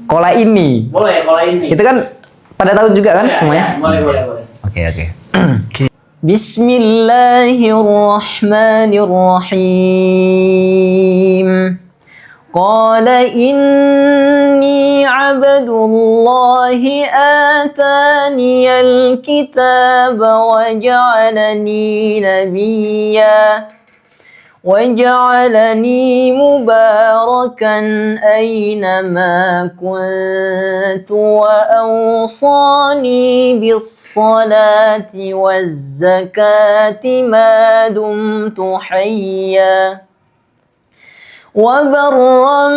Kola ini. Boleh, kalau ini. Itu kan pada tahu juga kan semuanya? Boleh. Oke. Bismillahirrahmanirrahim. Qala inni abdullahi ataniyal kitaba wa ja'alani nabiyya وجعلني مباركا أينما كنت وأوصاني بالصلاة والزكاة ما دمت حيا وبرا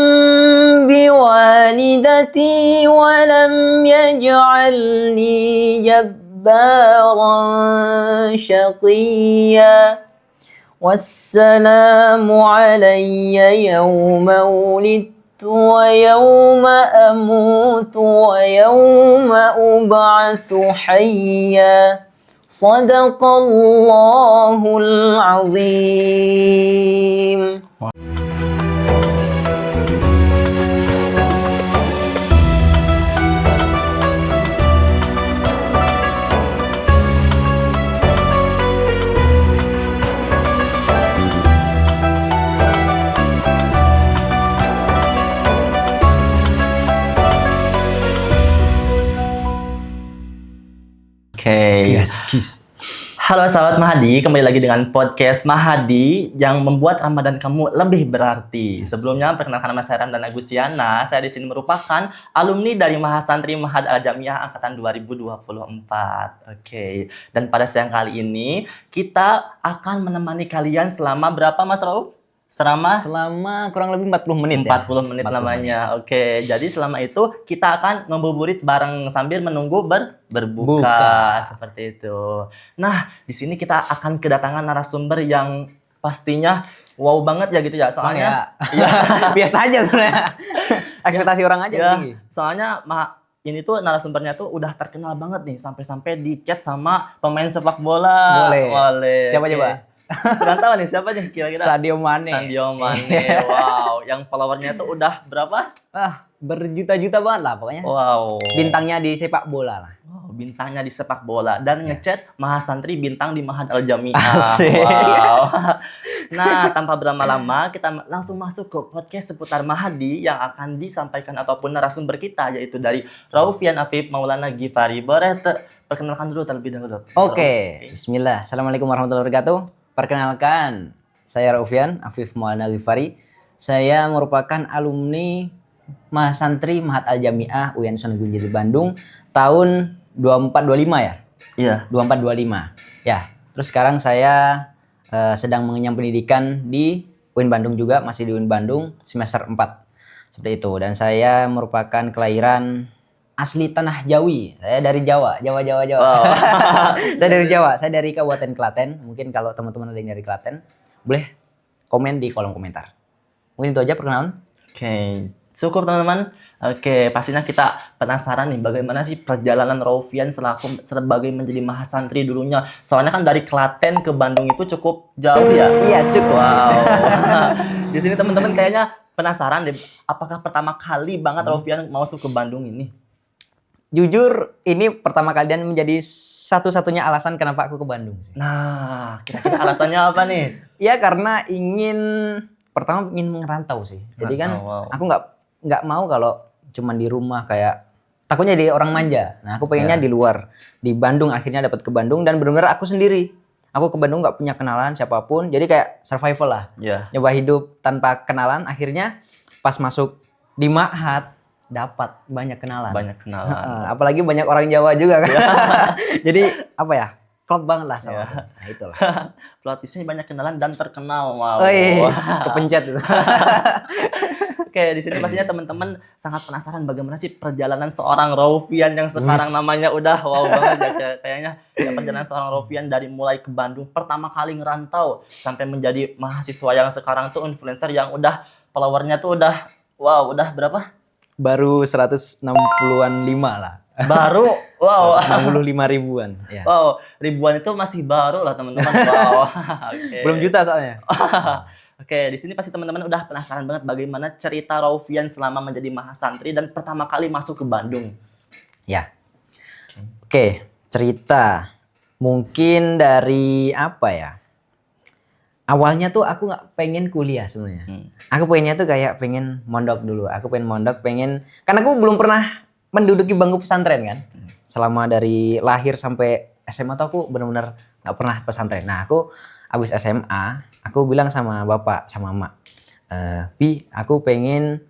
بوالدتي ولم يجعلني جبارا شقيا والسلام علي يوم ولدت ويوم أموت ويوم أبعث حيا صدق الله العظيم. Oke. Halo sahabat Mahadi, kembali lagi dengan podcast Mahadi yang membuat Ramadan kamu lebih berarti. Sebelumnya perkenalkan nama saya Ramdan Agustiana. Saya di sini merupakan alumni dari Mahasantri Mahad Al-Jamiah angkatan 2024. Oke. Dan pada siang kali ini kita akan menemani kalian selama berapa Mas Rauf? Selama kurang lebih 40 menit 40 menit namanya. Oke, jadi selama itu kita akan ngebuburit bareng sambil menunggu berbuka seperti itu. Nah, di sini kita akan kedatangan narasumber yang pastinya wow banget ya gitu ya. Soalnya ya. Biasa aja sebenarnya. Ekspektasi orang aja ya, tinggi. soalnya ini tuh narasumbernya tuh udah terkenal banget nih sampai-sampai di chat sama pemain sepak bola. Boleh. Siapa coba? Kurang tahu nih siapa nih kira-kira? Sadio Mane. Wow, yang followernya tuh udah berapa? Berjuta-juta banget lah pokoknya. Wow. Bintangnya di sepak bola lah. Wow, bintangnya di sepak bola dan ngechat Mahasantri bintang di Mahad Al-Jamiah. Asik. Wow. Nah, tanpa berlama-lama kita langsung masuk ke podcast seputar Mahadi yang akan disampaikan ataupun narasumber kita yaitu dari Raufian Afif Maulana Ghifari. Boleh perkenalkan dulu terlebih dahulu. Oke. Bismillah. Assalamualaikum warahmatullahi wabarakatuh. Perkenalkan, saya Raufian Afif Maulana Ghifari. Saya merupakan alumni Mahasantri Mahad Al-Jamiah UIN Sunan Jati Bandung tahun 2425 ya? Iya. 2425. Ya, terus sekarang saya sedang mengenyam pendidikan di UIN Bandung juga, masih di UIN Bandung semester 4. Seperti itu. Dan saya merupakan kelahiran asli tanah Jawi. Saya dari Jawa. Wow. Saya dari Jawa. Saya dari Kabupaten Klaten. Mungkin kalau teman-teman ada yang dari Klaten, boleh komen di kolom komentar. Mungkin itu aja perkenalan. Oke. Cukup teman-teman. Oke, pastinya kita penasaran nih bagaimana sih perjalanan Raufian sebagai menjadi mahasantri dulunya. Soalnya kan dari Klaten ke Bandung itu cukup jauh ya. Iya, cukup. Wow. Di sini teman-teman kayaknya penasaran deh, apakah pertama kali banget Raufian masuk ke Bandung ini? Jujur, ini pertama kali dan menjadi satu-satunya alasan kenapa aku ke Bandung sih. Nah, kira-kira alasannya apa nih? Ya karena pertama ingin merantau sih. Jadi kan aku nggak mau kalau cuman di rumah kayak takutnya jadi orang manja. Nah aku pengennya di luar, di Bandung. Akhirnya dapat ke Bandung dan benar-benar aku sendiri. Aku ke Bandung nggak punya kenalan siapapun. Jadi kayak survival lah. Nyoba hidup tanpa kenalan. Akhirnya pas masuk di Ma'had dapat banyak kenalan. Apalagi banyak orang Jawa juga kan. Jadi apa ya? Klop banget lah sama. Nah itulah. Pelatihnya banyak kenalan dan terkenal. Wow. Kepencet itu. Oke, di sini pastinya teman-teman sangat penasaran bagaimana sih perjalanan seorang Raufian yang sekarang namanya udah wow banget ya kayaknya. Ya, perjalanan seorang Raufian dari mulai ke Bandung pertama kali ngerantau sampai menjadi mahasiswa yang sekarang tuh influencer yang udah followernya tuh udah berapa? Baru 160-an 5 lah. Baru? Wow. 165 ribuan. Ya. Wow, ribuan itu masih baru lah teman-teman. Wow. Okay. Belum juta soalnya. Oke, di sini pasti teman-teman udah penasaran banget bagaimana cerita Raufian selama menjadi mahasantri dan pertama kali masuk ke Bandung. Ya. Oke, cerita. Mungkin dari apa ya? Awalnya tuh aku nggak pengen kuliah sebenarnya. Aku pengennya tuh kayak pengen mondok dulu. Aku pengen mondok, karena aku belum pernah menduduki bangku pesantren kan. Selama dari lahir sampai SMA tuh aku benar-benar nggak pernah pesantren. Nah, aku habis SMA, aku bilang sama bapak, sama emak, Bi, aku pengen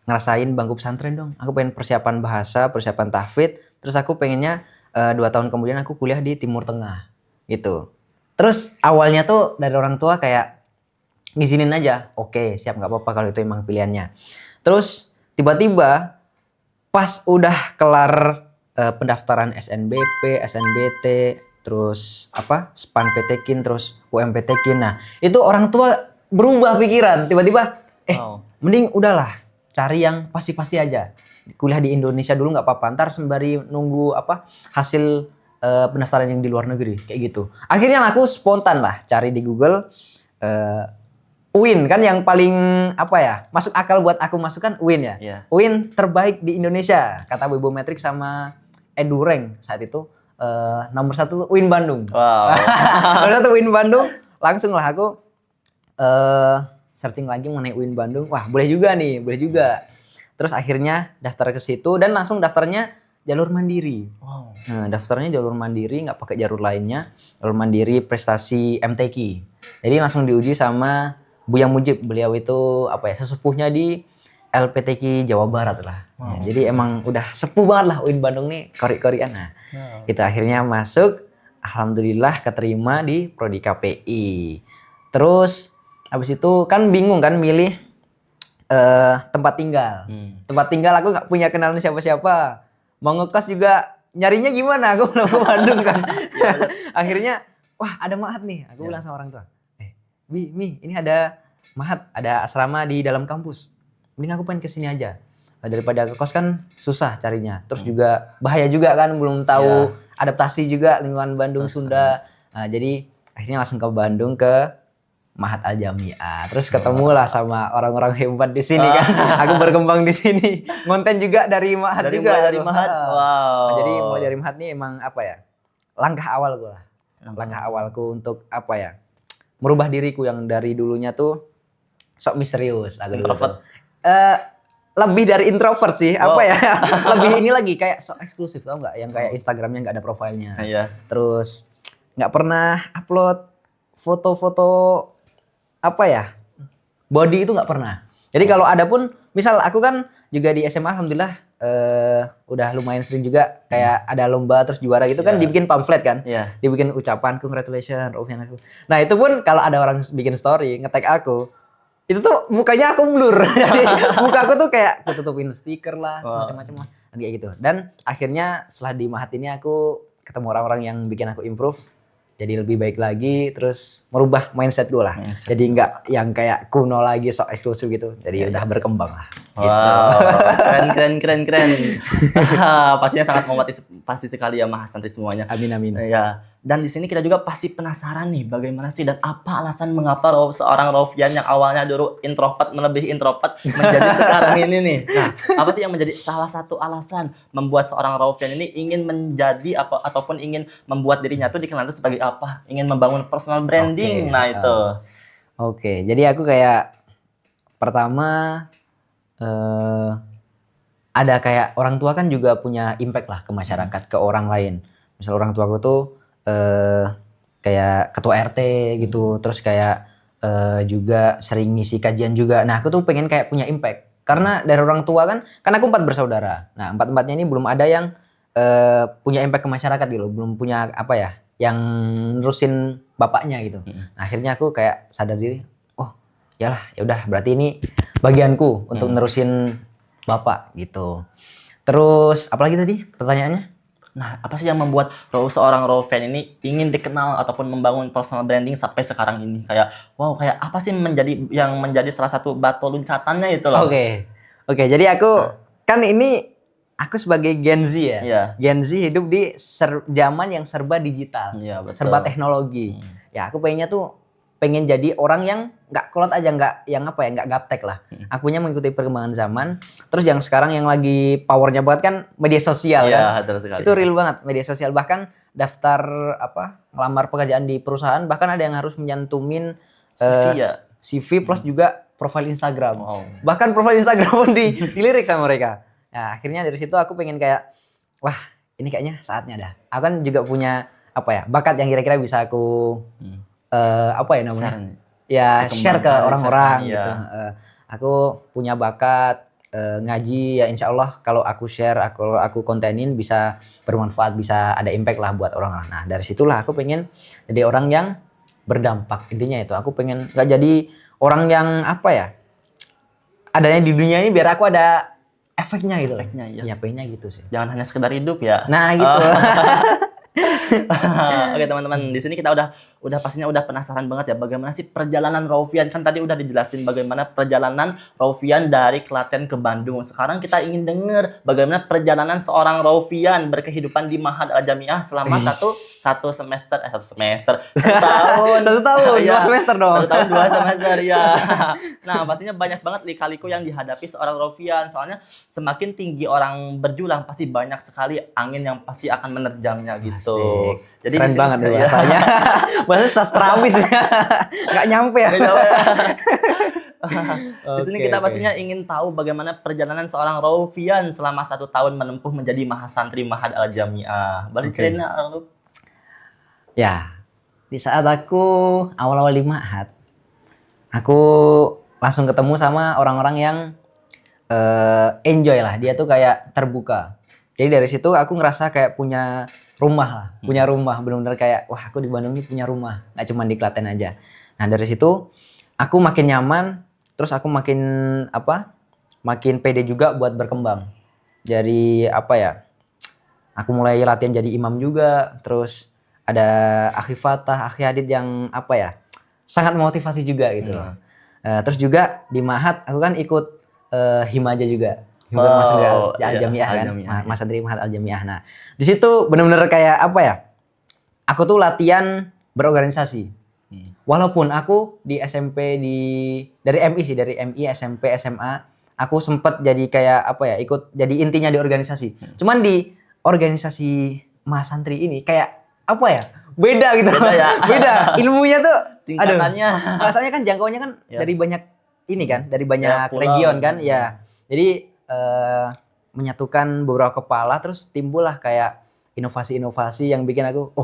ngerasain bangku pesantren dong. Aku pengen persiapan bahasa, persiapan tahfidz. Terus aku pengennya 2 tahun kemudian aku kuliah di Timur Tengah gitu. Terus awalnya tuh dari orang tua kayak ngizinin aja. Oke, siap, nggak apa-apa kalau itu emang pilihannya. Terus tiba-tiba pas udah kelar pendaftaran SNBP, SNBT, terus SPAN PTKIN, terus UMPTKIN. Nah, itu orang tua berubah pikiran. Tiba-tiba mending udahlah cari yang pasti-pasti aja. Kuliah di Indonesia dulu nggak apa-apa. Ntar sembari nunggu hasil pendaftaran yang di luar negeri kayak gitu. Akhirnya aku spontan lah cari di Google UIN kan yang paling masuk akal buat aku masukkan UIN ya. Yeah. UIN terbaik di Indonesia kata Webometrics sama EduRank saat itu nomor 1 UIN Bandung. Wow. Nomor 1 UIN Bandung, langsung lah aku searching lagi mengenai UIN Bandung. Wah, boleh juga. Terus akhirnya daftar ke situ dan langsung daftarnya jalur mandiri. Wow. Nah, daftarnya jalur mandiri, nggak pakai jalur lainnya. Jalur mandiri prestasi MTQ. Jadi langsung diuji sama Buya Mujib. Beliau itu sesepuhnya di LPTQ Jawa Barat lah. Wow. Ya, jadi emang udah sepuh banget lah UIN Bandung nih, kori-korian. Nah, kita akhirnya masuk. Alhamdulillah keterima di Prodi KPI. Terus habis itu kan bingung kan milih tempat tinggal. Tempat tinggal aku nggak punya kenalan siapa-siapa. Mau ngekos juga nyarinya gimana? Aku belum ke Bandung kan. Akhirnya, wah ada Mahat nih. Aku bilang sama orang tua, Mi, ini ada Mahat, ada asrama di dalam kampus. Mending aku pengen kesini aja. Daripada ke kos kan susah carinya. Terus juga bahaya juga kan, belum tahu adaptasi juga lingkungan Bandung, Sunda. Nah, jadi akhirnya langsung ke Bandung ke Mahat Al-Jami'ah. Terus ketemu lah sama orang-orang hebat di sini kan. Aku berkembang di sini. Konten juga dari Mahat juga. Dari Mahat. Wow. Nah, jadi mulai dari Mahat nih emang langkah awal gue lah. Langkah awalku untuk merubah diriku yang dari dulunya tuh sok misterius. Introvert. Lebih dari introvert sih. Lebih ini lagi kayak sok eksklusif, tau nggak? Yang kayak Instagramnya nggak ada profilnya. Iya. Terus nggak pernah upload foto-foto body itu nggak pernah. Jadi kalau ada pun, misal aku kan juga di SMA alhamdulillah udah lumayan sering juga kayak ada lomba terus juara gitu kan, dibikin pamflet kan, dibikin ucapan congratulations Raufian aku. Nah itu pun kalau ada orang bikin story nge-tag aku, itu tuh mukanya aku blur. Jadi muka aku tuh kayak ketutupin stiker lah, semacam-macam lah, kayak gitu. Dan akhirnya setelah di Mahat ini aku ketemu orang-orang yang bikin aku improve. Jadi lebih baik lagi, terus merubah mindset gue lah. Jadi nggak yang kayak kuno lagi, sok eksklusif gitu. Jadi udah berkembang lah. Wow, keren. Pastinya sangat memotivasi sekali ya mahasantri semuanya. Amin. Ya, dan di sini kita juga pasti penasaran nih bagaimana sih dan apa alasan mengapa seorang Raufian yang awalnya dulu introvert melebihi introvert menjadi sekarang ini nih. Nah, apa sih yang menjadi salah satu alasan membuat seorang Raufian ini ingin menjadi ataupun ingin membuat dirinya tuh dikenal sebagai apa? Ingin membangun personal branding. Nah, itu. Oke, jadi aku kayak pertama ada kayak orang tua kan juga punya impact lah ke masyarakat, ke orang lain. Misal orang tua aku tuh kayak ketua RT gitu, terus kayak juga sering ngisi kajian juga. Nah aku tuh pengen kayak punya impact. Karena dari orang tua kan aku 4 bersaudara. Nah 4-4-nya ini belum ada yang punya impact ke masyarakat gitu. Belum punya yang nerusin bapaknya gitu. Nah, akhirnya aku kayak sadar diri, ya udah berarti ini bagianku untuk nerusin bapak gitu. Terus apalagi tadi pertanyaannya? Nah, apa sih yang membuat seorang Raufian ini ingin dikenal ataupun membangun personal branding sampai sekarang ini? Kayak kayak apa sih yang menjadi salah satu batu loncatannya itu loh. Oke, jadi aku kan ini aku sebagai Gen Z ya. Yeah. Gen Z hidup di zaman yang serba digital. Yeah, betul. Serba teknologi. Ya, aku pengennya tuh pengen jadi orang yang nggak kolot aja, nggak yang apa ya, nggak gaptek lah. Akunya mengikuti perkembangan zaman. Terus yang sekarang yang lagi powernya banget kan media sosial kan. betul sekali. Itu real banget media sosial. Bahkan daftar melamar pekerjaan di perusahaan bahkan ada yang harus menyantumin CV ya. CV plus juga profil Instagram. Wow. Bahkan profil Instagram pun dilirik sama mereka. Nah, akhirnya dari situ aku pengen kayak, wah ini kayaknya saatnya dah. Aku kan juga punya bakat yang kira-kira bisa aku share ke orang-orang gitu. Aku punya bakat ngaji ya, insya Allah kalau aku share, aku kontenin bisa bermanfaat, bisa ada impact lah buat orang-orang. Nah dari situlah aku pengen jadi orang yang berdampak. Intinya itu aku pengen nggak jadi orang yang adanya di dunia ini biar aku ada efeknya gitu. Efeknya, ya pengennya gitu sih. Jangan hanya sekedar hidup ya. Nah gitu. Oke teman-teman, di sini kita udah pastinya udah penasaran banget ya bagaimana sih perjalanan Raufian. Kan tadi udah dijelasin bagaimana perjalanan Raufian dari Klaten ke Bandung. Sekarang kita ingin dengar bagaimana perjalanan seorang Raufian berkehidupan di Ma'had Al Jamiah selama satu semester, satu tahun, ya, 2 semester dong. 1 tahun 2 semester ya. Nah pastinya banyak banget lika-liku yang dihadapi seorang Raufian. Soalnya semakin tinggi orang berjulang pasti banyak sekali angin yang pasti akan menerjangnya gitu. Jadi keren banget deh bahasanya. Bahasa sastramis ya. Nggak nyampe ya. Di sini kita pastinya ingin tahu bagaimana perjalanan seorang Raufian selama 1 tahun menempuh menjadi mahasantri Ma'had Al Jamiah. Boleh cerita lu? Ya, di saat aku awal-awal di Ma'had, aku langsung ketemu sama orang-orang yang enjoy lah. Dia tuh kayak terbuka. Jadi dari situ aku ngerasa kayak punya rumah lah, punya rumah, benar-benar kayak wah aku di Bandung ini punya rumah, nggak cuma di Klaten aja. Nah dari situ aku makin nyaman, terus aku makin makin pede juga buat berkembang. Jadi aku mulai latihan jadi imam juga, terus ada Akhi Fatah, Akhi Hadid yang sangat motivasi juga gitu loh. Terus juga di Ma'had aku kan ikut Himaja juga. Masantri Al-Jamiah kan, Masantri Ma'had Al-Jamiah. Nah, di situ benar-benar kayak aku tuh latihan berorganisasi. Walaupun aku di SMP dari MI sih, dari MI, SMP, SMA, aku sempat jadi kayak ikut jadi intinya di organisasi. Cuman di organisasi Masantri ini kayak beda gitu. Beda ya. Beda. Ilmunya tuh tingkatannya. Rasanya kan jangkauannya kan dari banyak ini kan, dari banyak region kan. Ya. Jadi menyatukan beberapa kepala terus timbullah kayak inovasi-inovasi yang bikin aku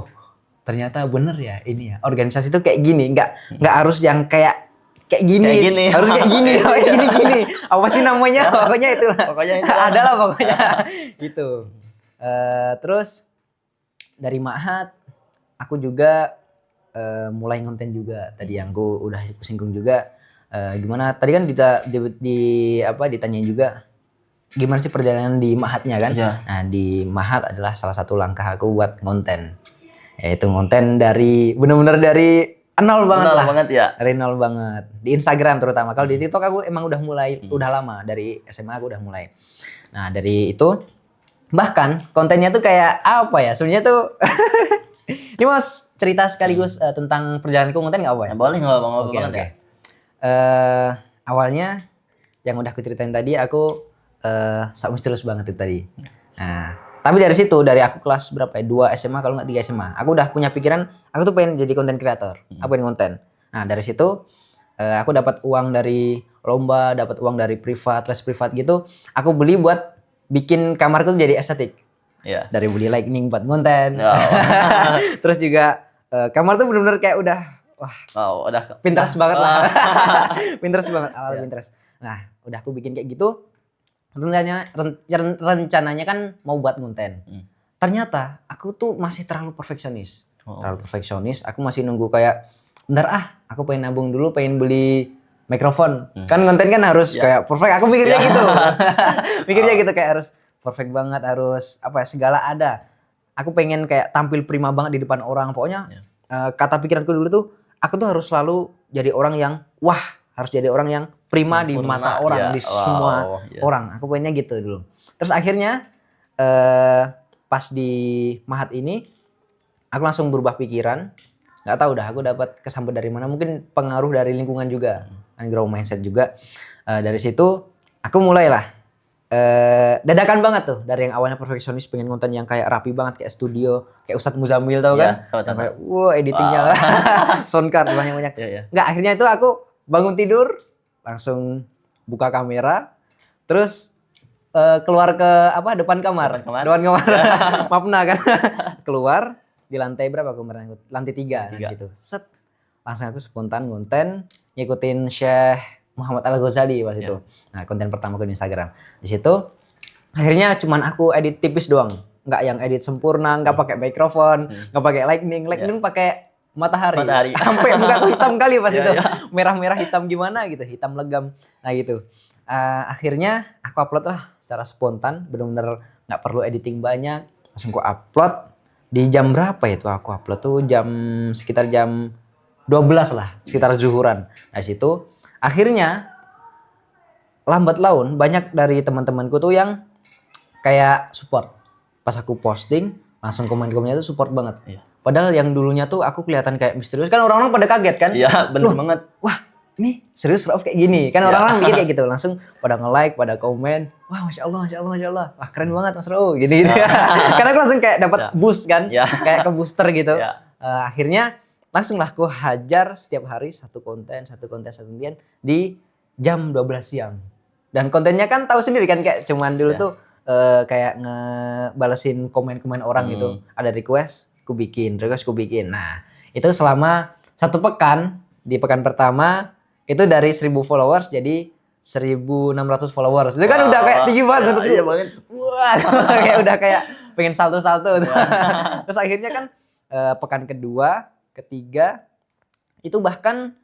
ternyata bener ya ini ya organisasi itu kayak gini, nggak harus yang kayak gini. Harus kayak gini gini apa sih namanya pokoknya itulah ada lah pokoknya gitu. Terus dari Ma'had aku juga mulai konten juga tadi yang aku udah singgung juga. Gimana tadi kan ditanyain juga gimana sih perjalanan di Ma'hadnya kan? Ya. Nah di Ma'had adalah salah satu langkah aku buat konten, yaitu konten dari benar-benar dari nol banget ya. Dari nol banget di Instagram terutama. Kalau di TikTok aku emang udah mulai udah lama, dari SMA aku udah mulai. Nah dari itu bahkan kontennya tuh kayak sebenarnya tuh ini mau cerita sekaligus tentang perjalananku konten nggak ya? Boleh nggak banget ya. Awalnya yang udah aku ceritain tadi aku misterius banget itu tadi. Nah, tapi dari situ dari aku kelas berapa ya? 2 SMA kalau nggak 3 SMA. Aku udah punya pikiran aku tuh pengen jadi konten kreator. Aku pengen konten. Nah, dari situ aku dapat uang dari lomba, dapat uang dari les privat gitu. Aku beli buat bikin kamarku tuh jadi estetik. Iya. Dari beli lightning buat konten. Terus juga kamar tuh benar-benar kayak udah Pinterest banget lah. Pinterest banget, awal Pinterest. Nah, udah aku bikin kayak gitu. Rencananya kan mau buat konten. Ternyata aku tuh masih terlalu perfeksionis. Aku masih nunggu kayak bentar aku pengen nabung dulu, pengen beli mikrofon. Kan konten kan harus kayak perfect. Aku mikirnya gitu. Mikirnya gitu kayak harus perfect banget, harus segala ada. Aku pengen kayak tampil prima banget di depan orang. Pokoknya kata pikiranku dulu tuh aku tuh harus selalu jadi orang yang harus jadi orang yang prima di mata orang, di semua orang. Aku pengennya gitu dulu. Terus akhirnya pas di Ma'had ini aku langsung berubah pikiran. nggak tahu dah aku dapat kesambet dari mana, mungkin pengaruh dari lingkungan juga, kan grow mindset juga. Dari situ aku mulailah dadakan banget tuh, dari yang awalnya perfeksionis pengen konten yang kayak rapi banget kayak studio kayak Ustadz Muzamil tau kan, yang kayak wow editingnya soundcard banyak-banyak. Nggak, akhirnya itu aku bangun tidur langsung buka kamera terus keluar ke depan kamar. Mapna kan. Keluar di lantai berapa kemarin? Lantai 3 di situ. Set. Langsung aku spontan konten ngikutin Syekh Muhammad Al-Ghazali pas itu. Nah, konten pertama ke Instagram. Di situ akhirnya cuman aku edit tipis doang. Enggak yang edit sempurna, enggak pakai mikrofon, enggak pakai lightning pakai matahari. Sampai muka aku hitam kali pas itu. Merah-merah hitam gimana gitu, hitam legam. Nah gitu. Akhirnya aku upload lah secara spontan, benar-benar nggak perlu editing banyak, langsung aku upload. Di jam berapa itu aku upload tuh sekitar jam 12 lah, sekitar zuhuran. Nah situ akhirnya lambat laun banyak dari teman-temanku tuh yang kayak support. Pas aku posting langsung komen-komennya tuh support banget. Padahal yang dulunya tuh aku kelihatan kayak misterius kan, orang-orang pada kaget kan. Iya, bener banget. Wah, ini serius Rauf kayak gini. Kan orang-orang mikir kayak gitu, langsung pada nge-like, pada komen. Wah, Masya Allah. Wah, keren banget Mas Rauf. Gini. Karena aku langsung kayak dapat boost kan. Kayak ke booster gitu. Akhirnya langsung lah aku hajar setiap hari satu konten di jam 12 siang. Dan kontennya kan tahu sendiri kan, kayak cuman dulu tuh kayak ngebalesin komen-komen orang gitu. Ada request, ku bikin. Nah, itu selama 1 pekan. Di pekan pertama itu dari 1000 followers jadi 1600 followers. Itu kan udah kayak tinggi banget untuk iya banget. Wah, kayak udah kayak pengen salto-salto. Terus akhirnya kan pekan kedua, ketiga itu bahkan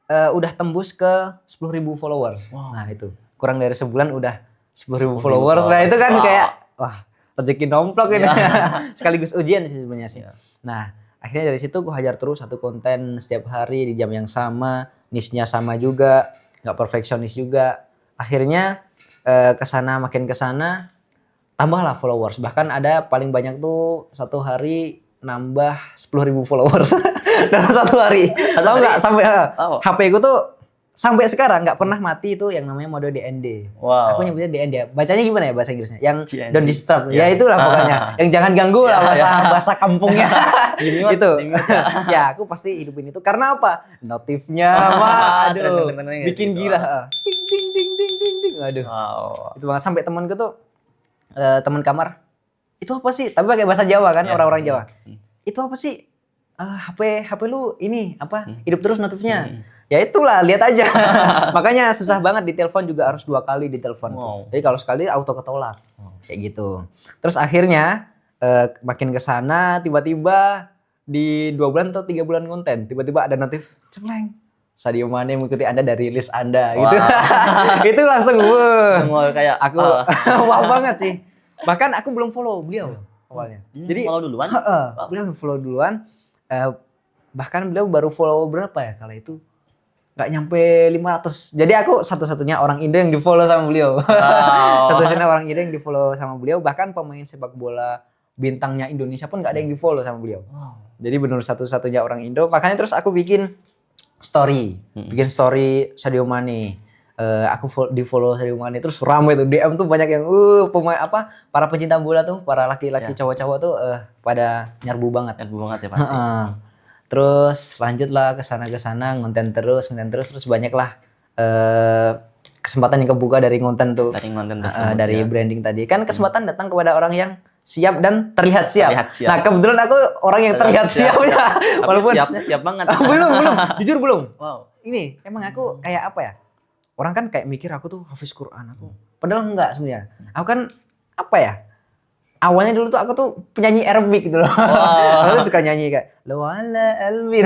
udah tembus ke 10.000 followers. Nah, itu. Kurang dari sebulan udah 10.000 followers. Nah, itu kan kayak wah, rezeki nomplok ini. Sekaligus ujian sih sebenarnya sih. Nah, akhirnya dari situ gue hajar terus satu konten setiap hari di jam yang sama, niche-nya sama juga, nggak perfeksionis juga. Akhirnya makin kesana, tambahlah followers. Bahkan ada paling banyak tuh satu hari nambah 10.000 followers dalam satu hari. Tahu nggak sampai HP gue tuh sampai sekarang nggak pernah mati itu yang namanya mode DND. Aku nyebutnya DND. Bacanya gimana ya bahasa Inggrisnya? Yang don't disturb. Ya itulah pokoknya. Yang jangan ganggu lah bahasa kampungnya. Gitu. Ya aku pasti hidupin itu karena apa? Notifnya aduh bikin gila. Ding. Aduh. Itu banget sampai temanku tuh teman kamar. Itu apa sih? Tapi pakai bahasa Jawa kan, orang-orang Jawa. Itu apa sih? HP lu ini apa? Hidup terus notifnya. Ya itulah, lihat aja. Makanya susah banget di telepon juga harus 2 kali di telepon. Jadi kalau sekali auto ketolak. Kayak gitu. Terus akhirnya makin kesana tiba-tiba di 2 bulan atau 3 bulan konten tiba-tiba ada notif cepleng. Sadio Mane mengikuti Anda dari list Anda gitu. Itu langsung kayak aku wow banget sih. Bahkan aku belum follow beliau awalnya. Jadi follow duluan. Beliau follow duluan. Bahkan beliau baru follow berapa ya kala itu? Nggak nyampe 500. Jadi aku satu-satunya orang Indo yang di-follow sama beliau. Satu-satunya orang Indo yang di-follow sama beliau. Bahkan pemain sepak bola bintangnya Indonesia pun nggak ada yang di-follow sama beliau. Jadi benar satu-satunya orang Indo. Makanya terus aku bikin story. Bikin story Sadio Mane. Aku di-follow Sadio Mane. Terus ramai tuh DM tuh banyak yang pemain para pecinta bola tuh. Para laki-laki cowok-cowok tuh pada nyerbu banget. Nyerbu banget ya pasti. Terus lanjutlah ke sana konten terus banyaklah kesempatan yang kebuka dari konten tuh. Dari branding tadi. Kan kesempatan datang kepada orang yang siap dan terlihat siap. Nah, kebetulan aku orang yang terlihat siap ya. Walaupun siapnya siap banget. belum. Jujur belum. Wow. Ini emang aku kayak apa ya? Orang kan kayak mikir aku tuh hafiz Quran aku. Padahal enggak sebenarnya. Aku kan apa ya? Awalnya dulu tuh aku tuh penyanyi Arabic gitu loh. Aku tuh suka nyanyi kayak Lawala Albi.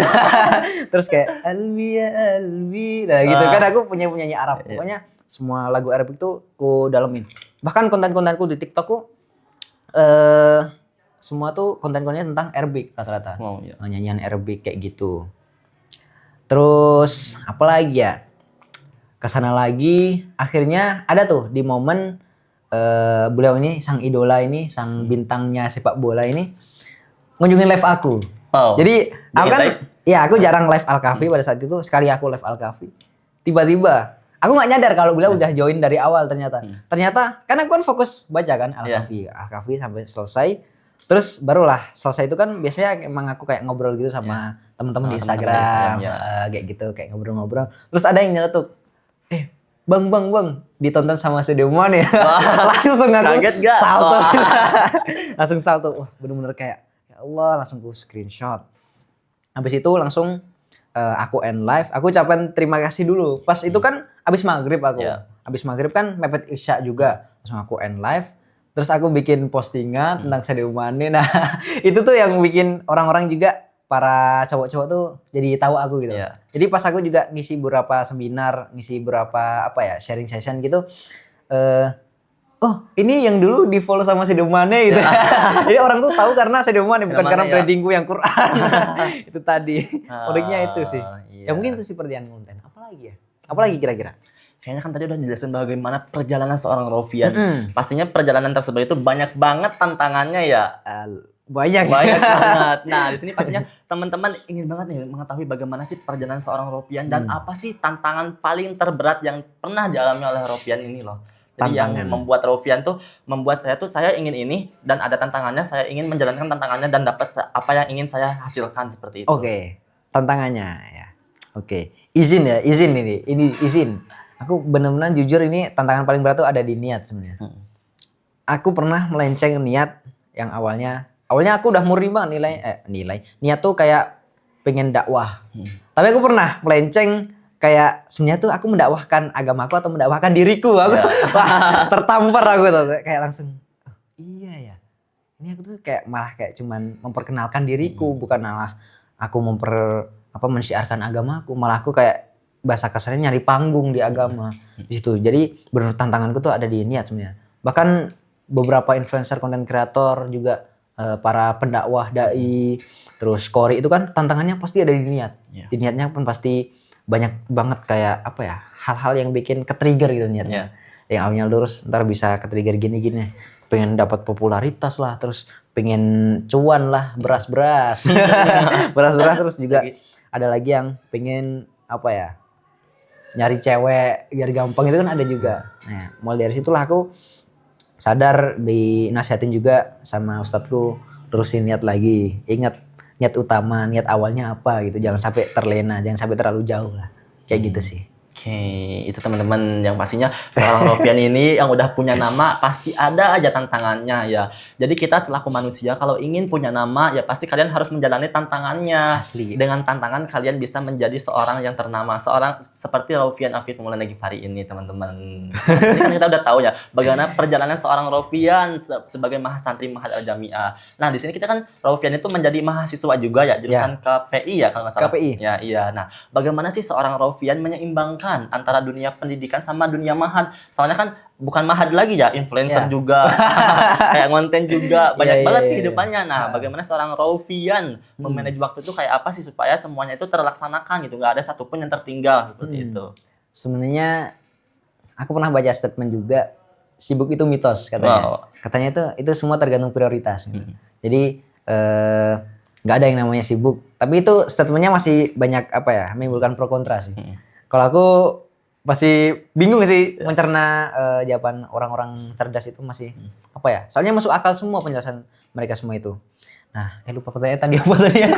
Terus kayak Albi ya Albi. Nah gitu kan aku punya penyanyi Arab. Pokoknya semua lagu Arabic tuh aku dalemin. Bahkan konten-kontenku di TikTokku semua tuh konten-kontennya tentang Arabic rata-rata. Nyanyian Arabic kayak gitu. Terus apa lagi ya? Kesana lagi akhirnya ada tuh di momen beliau ini sang idola ini sang bintangnya sepak bola ini ngunjungin live aku Wow. Jadi aku kan, Baik. ya aku jarang live Al-Kahfi pada saat itu. Sekali aku live Al-Kahfi, tiba-tiba aku nggak nyadar kalau beliau udah join dari awal ternyata. Ternyata kan aku kan fokus baca kan Al-Kahfi sampai selesai. Terus barulah selesai itu kan biasanya emang aku kayak ngobrol gitu sama teman-teman di Instagram, kayak gitu, kayak ngobrol-ngobrol. Terus ada yang nyeletuk, bang, ditonton sama Sudirman ya. Langsung aku Kaget gak? salto. Langsung salto. Wah, bener-bener kayak ya Allah, langsung aku screenshot. Habis itu langsung aku end live. Aku ucapin terima kasih dulu. Pas itu kan habis maghrib aku. Habis maghrib kan mepet Isya juga. Langsung aku end live. Terus aku bikin postingan tentang Sadio Mane. Nah, itu tuh yang bikin orang-orang juga para cowok-cowok tuh jadi tahu aku gitu. Jadi pas aku juga ngisi beberapa seminar, ngisi beberapa sharing session gitu. Oh, ini yang dulu di follow sama Sadio Mane gitu. Jadi orang tuh tahu karena Sadio Mane bukan karena brandingku yang Quran. Itu tadi. Uniknya itu sih. Ya mungkin itu sih perjalanan konten. Apalagi ya? Apalagi kira-kira? Kayaknya kan tadi udah jelasin bagaimana perjalanan seorang Rofian. Pastinya perjalanan tersebut itu banyak banget tantangannya ya. Banyak banget. Nah, di sini pastinya teman-teman ingin banget nih mengetahui bagaimana sih perjalanan seorang Rofian dan apa sih tantangan paling terberat yang pernah dialami oleh Rofian ini loh. Jadi yang membuat Rofian tuh membuat saya ingin ini dan ada tantangannya, saya ingin menjalankan tantangannya dan dapat apa yang ingin saya hasilkan seperti itu. Oke, tantangannya ya. Oke, izin ini. Ini izin. Aku benar-benar jujur ini tantangan paling berat tuh ada di niat sebenarnya. Aku pernah melenceng niat yang awalnya aku udah murni banget nilai. Niat tuh kayak pengen dakwah. Tapi aku pernah melenceng kayak sebenarnya tuh aku mendakwahkan agamaku atau mendakwahkan diriku. Aku tertampar aku tuh kayak langsung iya ya. Ini aku tuh kayak malah kayak cuman memperkenalkan diriku, bukan malah aku mensyiarkan agamaku, malah aku kayak bahasa kasarnya nyari panggung di agama di situ. Jadi benar tantanganku tuh ada di niat sebenarnya. Bahkan beberapa influencer, konten kreator juga para pendakwah, dai, terus qori itu kan tantangannya pasti ada di niat. Di niatnya pun pasti banyak banget kayak hal-hal yang bikin ke-trigger gitu niatnya. Yang awalnya lurus ntar bisa ke-trigger gini-gini. Pengen dapat popularitas lah, terus pengen cuan lah, beras-beras. Beras-beras terus juga ada lagi yang pengen nyari cewek biar gampang, itu kan ada juga. Nah, mulai dari situlah aku sadar, dinasihatin juga sama ustadku, terusin niat lagi, ingat niat utama, niat awalnya apa gitu, jangan sampai terlena, jangan sampai terlalu jauh lah, kayak gitu sih. Oke, itu teman-teman yang pastinya seorang Rofian ini yang udah punya nama pasti ada aja tantangannya ya. Jadi kita selaku manusia kalau ingin punya nama ya pasti kalian harus menjalani tantangannya. Asli. Dengan tantangan kalian bisa menjadi seorang yang ternama, seorang seperti Rofian Afif Maulana Ghifari ini teman-teman. Ini kan kita udah tahu ya bagaimana perjalanan seorang Rofian sebagai mahasantri Ma'had Al-Jami'ah. Nah di sini kita kan Rofian itu menjadi mahasiswa juga ya jurusan KPI ya kalau nggak salah. KPI. Ya iya. Nah bagaimana sih seorang Rofian menyeimbangkan antara dunia pendidikan sama dunia mahad. Soalnya kan bukan mahad lagi ya, influencer juga, kayak konten juga, banyak banget kehidupannya. Nah, bagaimana seorang Rofian memanage waktu itu kayak apa sih supaya semuanya itu terlaksanakan gitu, nggak ada satupun yang tertinggal seperti itu. Sebenarnya aku pernah baca statement juga, sibuk itu mitos katanya. Katanya itu semua tergantung prioritas. Gitu. Jadi nggak ada yang namanya sibuk. Tapi itu statementnya masih banyak menimbulkan pro kontra sih. Kalau aku masih bingung sih mencerna jawaban orang-orang cerdas itu masih soalnya masuk akal semua penjelasan mereka semua itu. Nah, lupa pertanyaan tadi apa tadi ya?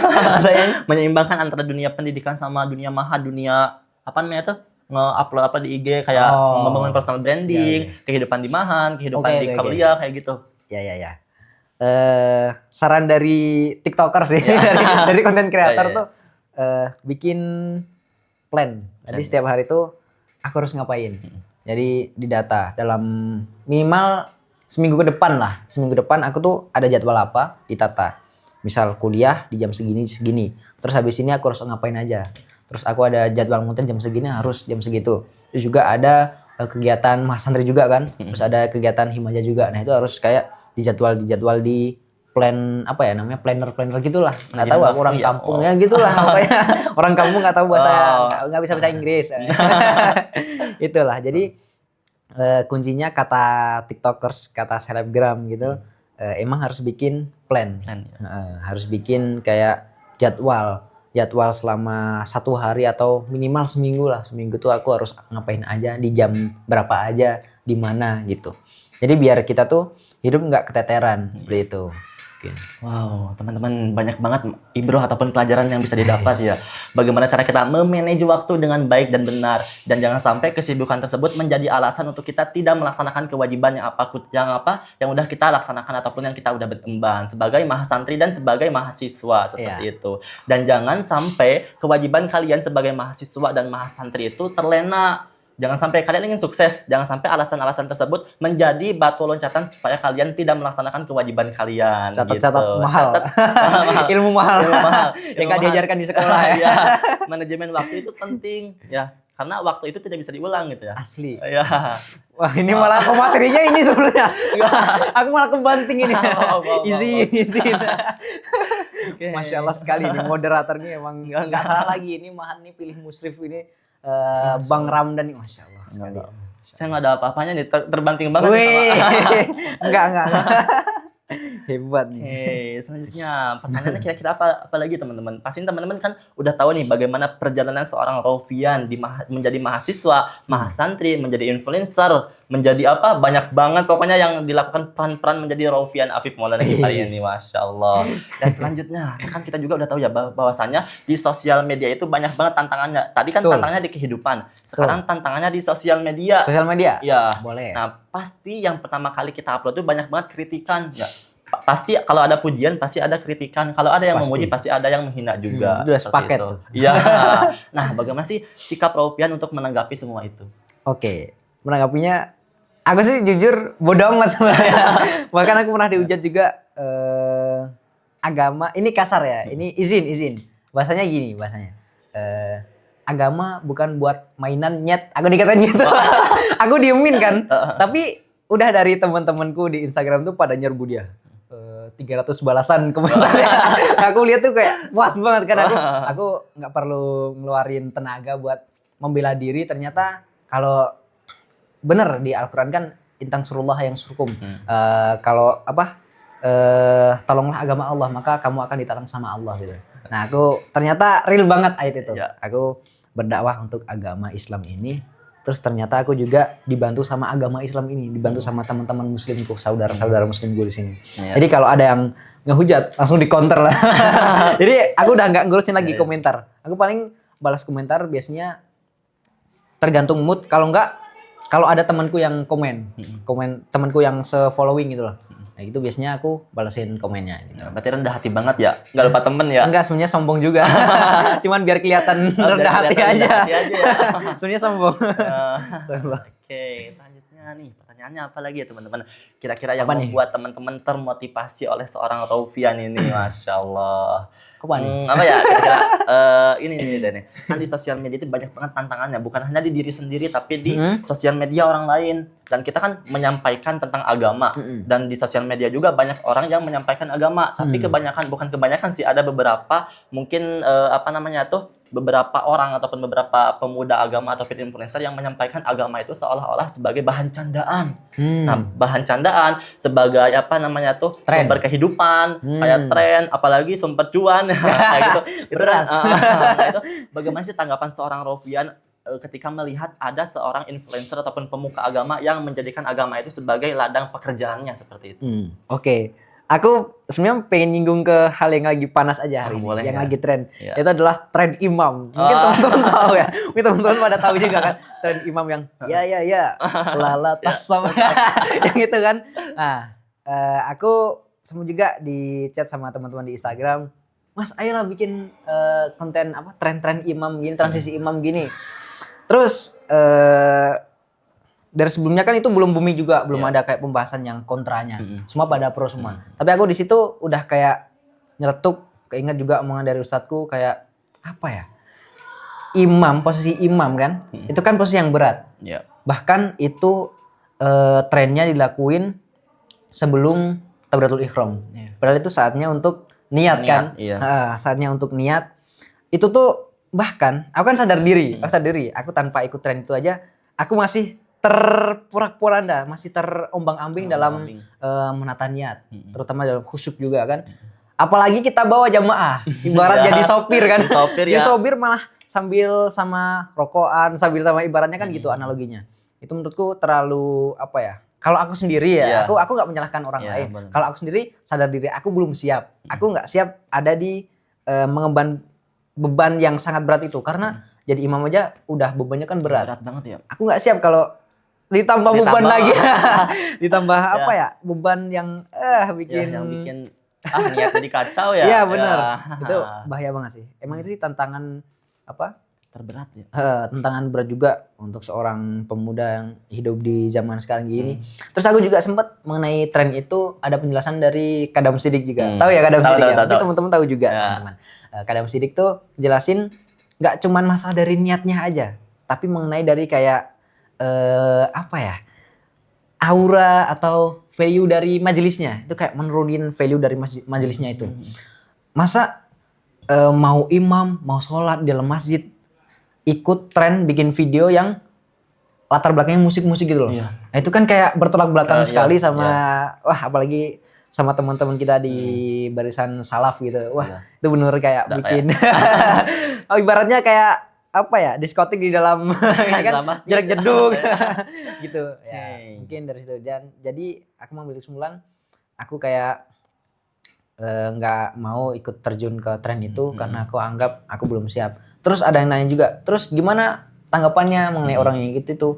Menyeimbangkan antara dunia pendidikan sama dunia mahad, dunia nge-upload apa di IG kayak membangun personal branding, kehidupan di mahad, kehidupan di kuliah kayak gitu. Ya. Saran dari TikToker sih, dari konten kreator tuh bikin plan. Jadi setiap hari itu aku harus ngapain. Jadi didata dalam minimal seminggu ke depan lah. Seminggu depan aku tuh ada jadwal apa, ditata. Misal kuliah di jam segini. Terus habis ini aku harus ngapain aja. Terus aku ada jadwal konten jam segini harus jam segitu. Terus juga ada kegiatan mahasantri juga kan. Terus ada kegiatan himaja juga. Nah itu harus kayak dijadwal di plan planner gitulah. Nggak tahu aku orang kampung ya gitulah orang kampung nggak tahu bahasa, nggak bisa bahasa Inggris. Itulah. Jadi kuncinya kata TikTokers, kata selebgram gitu, emang harus bikin plan. Harus bikin kayak jadwal selama 1 hari atau minimal seminggu tuh aku harus ngapain aja, di jam berapa aja, di mana gitu. Jadi biar kita tuh hidup nggak keteteran seperti itu. Mungkin. Wow, teman-teman, banyak banget ibroh ataupun pelajaran yang bisa didapat ya. Bagaimana cara kita memanage waktu dengan baik dan benar, dan jangan sampai kesibukan tersebut menjadi alasan untuk kita tidak melaksanakan kewajiban yang udah kita laksanakan ataupun yang kita udah beremban sebagai mahasantri dan sebagai mahasiswa seperti itu. Dan jangan sampai kewajiban kalian sebagai mahasiswa dan mahasantri itu terlena. Jangan sampai kalian ingin sukses, jangan sampai alasan-alasan tersebut menjadi batu loncatan supaya kalian tidak melaksanakan kewajiban kalian. Catat mahal. Ilmu mahal. Yang nggak diajarkan di sekolah ya. Manajemen waktu itu penting ya, karena waktu itu tidak bisa diulang gitu ya. Asli. Ya. Wah, ini malah materinya ini sebenarnya. Aku malah kebanting ini. Izin. Okay. Masya Allah sekali nih moderatornya, emang nggak salah lagi. Ini Mahad nih pilih musrif ini. Bang Ramdan nih, Masya Allah sekali. Saya nggak ada apa-apanya nih, terbanting banget nih sama. Enggak. Hebat nih. Oke, selanjutnya pertanyaannya kira-kira apa lagi teman-teman? Pasti teman-teman kan udah tahu nih bagaimana perjalanan seorang Raufian menjadi mahasiswa, mahasantri, menjadi influencer, menjadi apa, banyak banget pokoknya yang dilakukan peran-peran menjadi Raufian Afif Maulana hari ini, Masya Allah. Dan selanjutnya kan kita juga udah tahu ya bahwasanya di sosial media itu banyak banget tantangannya. Tadi kan tantangannya di kehidupan, sekarang tantangannya di sosial media. Sosial media? Ya. Boleh. Nah, pasti yang pertama kali kita upload itu banyak banget kritikan ya. Pasti kalau ada pujian pasti ada kritikan, kalau ada yang memuji pasti ada yang menghina juga. Udah sepaket tuh. Iya. Nah, bagaimana sih sikap Raufian untuk menanggapi semua itu? Oke, menanggapinya aku sih jujur bodo amat sebenarnya. Bahkan aku pernah dihujat juga agama, ini kasar ya, ini izin. Bahasanya gini, agama bukan buat mainan, nyet. Aku dikatain gitu. Aku diemin kan. Tapi udah dari teman-temanku di Instagram tuh pada nyerbu dia. 300 balasan komentarnya. Aku lihat tuh kayak puas banget kan, aku nggak perlu ngeluarin tenaga buat membela diri. Ternyata kalau bener di Al-Quran kan intang surullah yang surkum. Kalau tolonglah agama Allah maka kamu akan ditolong sama Allah gitu. Nah, aku ternyata real banget ayat itu. Aku berdakwah untuk agama Islam ini. Terus ternyata aku juga dibantu sama agama Islam ini, dibantu sama teman-teman muslimku, saudara-saudara muslim gue di sini. Jadi kalau ada yang ngehujat langsung di-counter lah. Jadi aku udah nggak ngurusin lagi komentar. Aku paling balas komentar biasanya tergantung mood. Kalau ada temanku yang komen temanku yang se-following gitu loh. Nah, itu biasanya aku balesin komennya gitu. Berarti rendah hati banget ya? Nggak lupa temen ya? Enggak, sebenarnya sombong juga. Cuman biar kelihatan rendah hati aja. Ya. Sebenarnya sombong. Oke, selanjutnya nih pertanyaannya apa lagi ya teman-teman? Kira-kira yang membuat teman-teman termotivasi oleh seorang Raufian ini, Masya Allah. Apa nih? Apa ya? Kira-kira ini Dene. Kan di sosial media itu banyak banget tantangannya, bukan hanya di diri sendiri tapi di sosial media orang lain. Dan kita kan menyampaikan tentang agama, dan di sosial media juga banyak orang yang menyampaikan agama, tapi bukan kebanyakan sih, ada beberapa mungkin beberapa orang ataupun beberapa pemuda agama ataupun influencer yang menyampaikan agama itu seolah-olah sebagai bahan candaan. Nah, bahan candaan sebagai sumber kehidupan, kayak tren, apalagi sumber cuan kayak gitu. Itu bagaimana sih tanggapan seorang Raufian ketika melihat ada seorang influencer ataupun pemuka agama yang menjadikan agama itu sebagai ladang pekerjaannya seperti itu? Oke. Aku sebenarnya pengen nyinggung ke hal yang lagi panas aja hari ini, yang lagi tren. Itu adalah tren imam. Mungkin teman-teman tahu ya. Mungkin teman-teman pada tahu juga kan tren imam yang ya lala tasam yang itu kan. Nah, aku semua juga di chat sama teman-teman di Instagram, Mas, ayolah bikin konten tren-tren imam gini, transisi imam gini. Terus dari sebelumnya kan itu belum booming juga, belum ada kayak pembahasan yang kontranya. Semua pada pro semua. Tapi aku di situ udah kayak nyeletuk, keinget juga omongan dari ustadku kayak apa ya? Imam, posisi imam kan, itu kan posisi yang berat. Bahkan itu trennya dilakuin sebelum takbiratul ihram. Padahal itu saatnya untuk niat kan. Saatnya untuk niat. Itu tuh bahkan aku kan sadar diri, aku tanpa ikut tren itu aja, aku masih terporak-poranda, masih terombang-ambing dalam menata niat, terutama dalam khusyuk juga kan. Apalagi kita bawa jamaah, ibarat jadi sopir kan. Sopir Jadi ya. sopir malah sambil sama rokokan, sambil sama ibaratnya kan gitu analoginya. Itu menurutku terlalu apa ya? Kalau aku sendiri ya, Iya. aku nggak menyalahkan orang Iya, lain. benar. Kalau aku sendiri sadar diri, aku belum siap. Aku nggak siap ada di mengemban beban yang sangat berat itu. Karena jadi imam aja udah bebannya kan berat. Berat banget ya. Aku nggak siap kalau ditambah beban lagi. Ditambah apa ya? Beban yang bikin. Ya, yang bikin niat jadi kacau ya. Iya benar. Ya. Itu bahaya banget sih. Emang itu sih tantangan apa? Terberat ya. Tantangan berat juga untuk seorang pemuda yang hidup di zaman sekarang gini. Terus aku juga sempat mengenai tren itu ada penjelasan dari Kadam Sidik juga. Tahu ya Kadam Sidik ya? Mungkin teman-teman tahu juga teman-teman. Kadam Sidik tuh jelasin nggak cuman masalah dari niatnya aja, tapi mengenai dari kayak apa ya? Aura atau value dari majelisnya. Itu kayak menurunin value dari majelisnya itu. Masa mau imam, mau sholat di dalam masjid ikut tren bikin video yang latar belakangnya musik-musik gitu loh. Iya. Nah, itu kan kayak bertolak belakang sekali iya, sama wah apalagi sama teman-teman kita di barisan salaf gitu. Wah, itu bener kayak bikin ibaratnya kayak apa ya? Diskotik di dalam kan jarak jeduk gitu. Ya, mungkin dari situ. Jadi aku mengambil kesimpulan aku kayak nggak mau ikut terjun ke tren itu karena aku anggap aku belum siap. Terus ada yang nanya juga, terus gimana tanggapannya mengenai orang yang gitu tuh?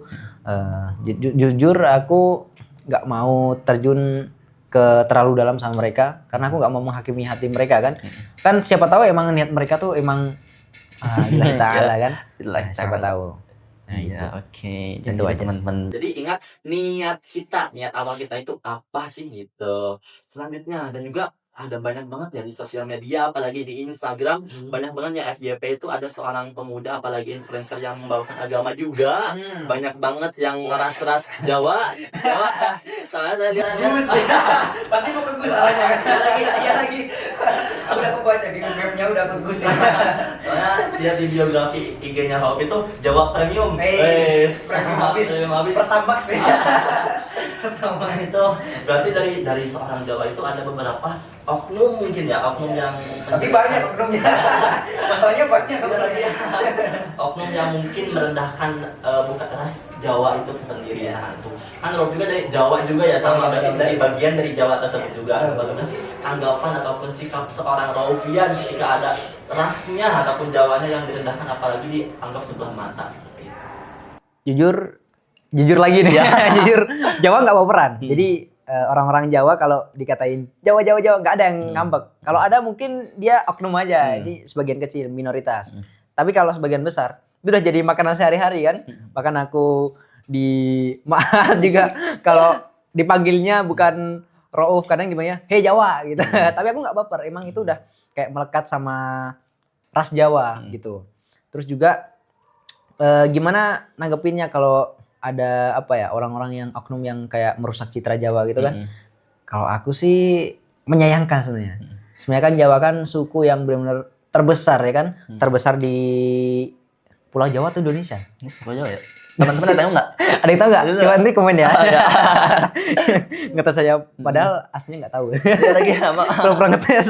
Jujur aku nggak mau terjun ke terlalu dalam sama mereka karena aku nggak mau menghakimi hati mereka kan. Kan siapa tahu emang niat mereka tuh emang lillahi ta'ala kan. Siapa tahu. Nah itu. Oke. Itu aja teman-teman. Jadi ingat niat awal kita itu apa sih gitu. Selanjutnya dan juga ada banyak banget ya di sosial media, apalagi di Instagram, banyak banget ya FYP itu ada seorang pemuda, apalagi influencer yang membawakan agama juga, banyak banget yang ras-ras Jawa, soalnya saya lihat Pasti mau ke Gus arahnya kan. Iya lagi. Aku udah kebaca di webnya udah ke Gus. soalnya lihat di biografi IG-nya Rauf itu Jawa Premium. Premium habis. Pertamax sih. Nah, itu berarti dari seorang Jawa itu ada beberapa oknum mungkin ya, oknum yang Tapi banyak oknumnya. Masalahnya banyak oknum yang mungkin merendahkan bukan ras Jawa itu sendiri ya. Itu kan Rob juga dari Jawa juga ya, sama berarti dari bagian dari Jawa tersebut juga. Bagaimana sih tanggapan ataupun sikap seorang Raufian ketika ada rasnya ataupun Jawanya yang direndahkan, apalagi dianggap sebelah mata seperti itu? Jujur lagi nih ya. Jujur Jawa nggak baperan. Jadi orang-orang Jawa kalau dikatain Jawa nggak ada yang ngambek. Kalau ada mungkin dia oknum aja. Ini sebagian kecil minoritas. Tapi kalau sebagian besar itu udah jadi makanan sehari-hari kan. Bahkan aku di Mahat juga kalau dipanggilnya bukan Rauf kadang gimana? Hei Jawa gitu. Tapi aku nggak baper. Emang itu udah kayak melekat sama ras Jawa gitu. Terus juga gimana nanggepinnya kalau ada apa ya orang-orang yang oknum yang kayak merusak citra Jawa gitu kan? Kalau aku sih menyayangkan sebenarnya. Sebenarnya kan Jawa kan suku yang benar-benar terbesar ya kan? Terbesar di Pulau Jawa atau Indonesia? Ini siapa Jawa ya? Teman-teman ada yang tahu nggak? Ada yang tahu nggak? Coba nanti komen ya. Ngetes saya, padahal aslinya nggak tahu. Lagi sama. Kalau pernah ngetes.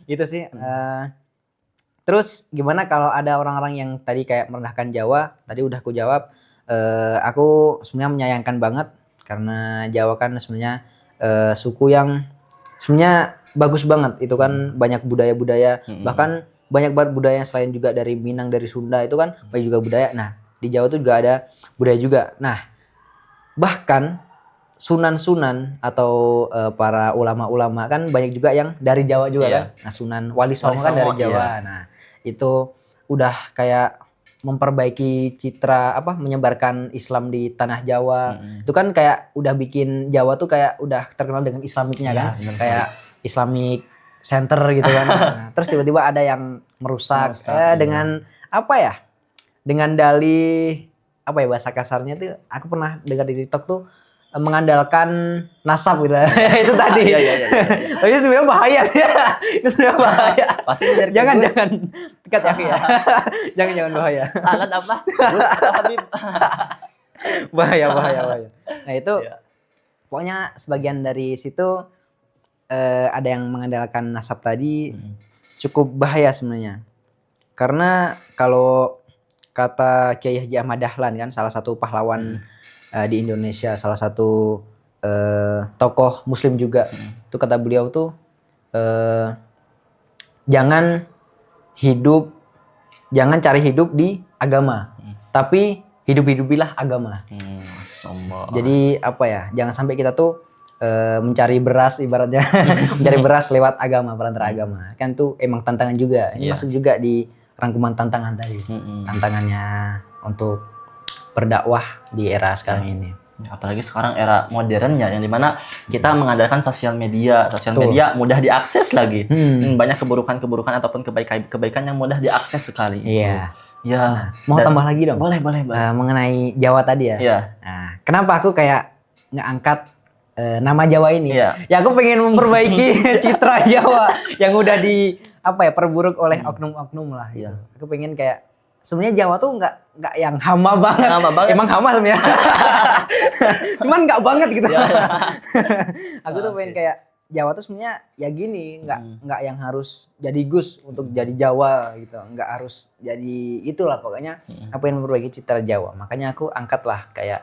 Gitu sih. Terus gimana kalau ada orang-orang yang tadi kayak merendahkan Jawa? Tadi udah aku jawab. Aku sebenarnya menyayangkan banget karena Jawa kan sebenarnya suku yang sebenarnya bagus banget. Itu kan banyak budaya-budaya, bahkan banyak banget budaya selain juga dari Minang, dari Sunda itu kan banyak juga budaya. Nah, di Jawa tuh juga ada budaya juga. Nah, bahkan sunan-sunan atau para ulama-ulama kan banyak juga yang dari Jawa juga kan. Nah, Sunan Wali Songo kan dari Jawa. Nah, itu udah kayak memperbaiki citra menyebarkan Islam di tanah Jawa. Itu kan kayak udah bikin Jawa tuh kayak udah terkenal dengan Islamiknya kan. Kayak Islamic Center gitu kan. Nah, terus tiba-tiba ada yang merusak dengan dengan dalih bahasa kasarnya tuh aku pernah dengar di TikTok tuh mengandalkan nasab gitu. Itu tadi. Tapi itu sebenarnya bahaya sih. Itu sebenarnya bahaya. Pasti jangan dekat ya. Jangan bahaya. Sangat apa? Gus atau Habib? bahaya. Nah itu pokoknya sebagian dari situ ada yang mengandalkan nasab tadi cukup bahaya sebenarnya. Karena kalau kata Kiai Haji Ahmad Dahlan kan, salah satu pahlawan di Indonesia, salah satu tokoh Muslim juga, itu kata beliau tuh jangan cari hidup di agama, tapi hidup-hidupilah agama. Jadi apa ya? Jangan sampai kita tuh mencari beras ibaratnya, mencari beras lewat agama, perantara agama. Kan tuh emang tantangan juga. Ini masuk juga di rangkuman tantangan tadi. Tantangannya untuk berdakwah di era sekarang ini. Apalagi sekarang era modernnya yang dimana kita mengandalkan sosial media media mudah diakses lagi. Banyak keburukan-keburukan ataupun kebaikan yang mudah diakses sekali. Iya. Ya. Mau tambah lagi dong? Boleh. Mengenai Jawa tadi ya. Iya. Nah, kenapa aku kayak ngangkat nama Jawa ini? Iya. Ya aku pengen memperbaiki citra Jawa yang udah perburuk oleh oknum-oknum lah. Gitu. Aku pengen kayak sebenarnya Jawa tuh nggak yang hama banget. Emang hama sebenarnya. Cuman nggak banget gitu. Aku tuh pengen kayak Jawa tuh sebenarnya ya gini, nggak yang harus jadi Gus untuk jadi Jawa gitu, nggak harus jadi itulah pokoknya. Aku pengen memperbaiki citra Jawa, makanya aku angkatlah kayak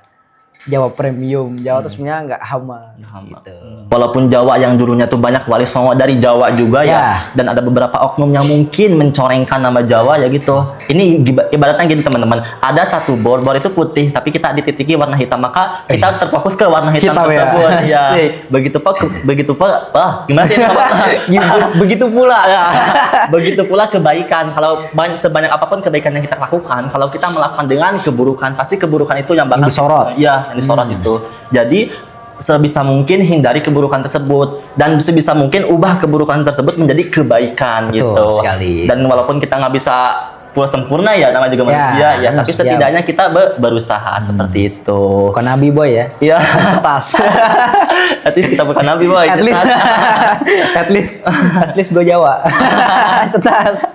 Jawa premium. Jawa tuh sebenarnya nggak hama. Gitu. Walaupun Jawa yang dulunya tuh banyak wali songo dari Jawa juga ya, dan ada beberapa oknum yang mungkin mencorengkan nama Jawa ya gitu. Ini ibaratnya gini teman-teman, ada satu bor itu putih, tapi kita dititiki warna hitam, maka kita terfokus ke warna hitam tersebut. Ya. Begitu pak, gimana sih? Begitu pula ya. Begitu pula kebaikan. Kalau sebanyak apapun kebaikan yang kita lakukan, kalau kita melakukan dengan keburukan, pasti keburukan itu yang bakal disorot. Yang disorot itu. Jadi sebisa mungkin hindari keburukan tersebut dan sebisa mungkin ubah keburukan tersebut menjadi kebaikan. Betul gitu. Sekali. Dan walaupun kita nggak bisa sempurna ya, namanya juga manusia ya, tapi setidaknya kita berusaha seperti itu. Bukan nabi boy ya? Iya. Cetas. At least kita bukan nabi boy. At least gue Jawa. Cetas.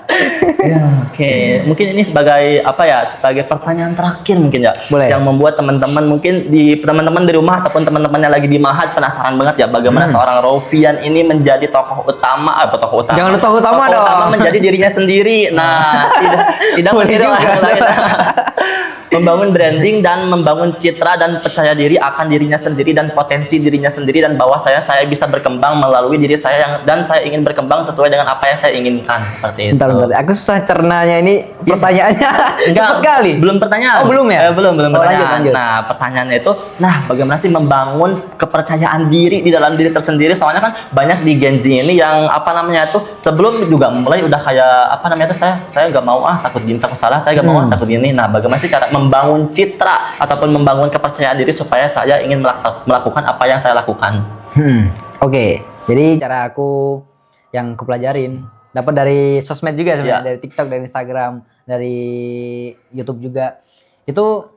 Ya, Oke. Mungkin ini sebagai sebagai pertanyaan terakhir mungkin ya. Boleh. Yang membuat teman-teman teman-teman di rumah ataupun teman-teman yang lagi di Mahat penasaran banget ya bagaimana seorang Rofian ini menjadi tokoh utama. Jangan tokoh utama dong. Utama menjadi dirinya sendiri. Nah, tidak membangun branding dan membangun citra dan percaya diri akan dirinya sendiri dan potensi dirinya sendiri, dan bahwa saya bisa berkembang melalui diri saya dan saya ingin berkembang sesuai dengan apa yang saya inginkan, seperti itu. Bentar. Aku susah cernanya ini pertanyaannya. Cepat kali. Belum pertanyaan. Oh, belum ya? Belum pertanyaan. Lanjut. Nah, pertanyaannya itu, bagaimana sih membangun kepercayaan diri di dalam diri tersendiri? Soalnya kan banyak di Gen Z ini yang sebelum juga mulai udah kayak saya nggak mau takut salah, saya nggak mau takut gini. Nah, bagaimana sih cara membangun citra ataupun membangun kepercayaan diri supaya saya ingin melakukan apa yang saya lakukan? Oke. Jadi cara aku yang kupelajarin dapat dari sosmed juga sebenarnya, dari TikTok, dari Instagram, dari YouTube juga. Itu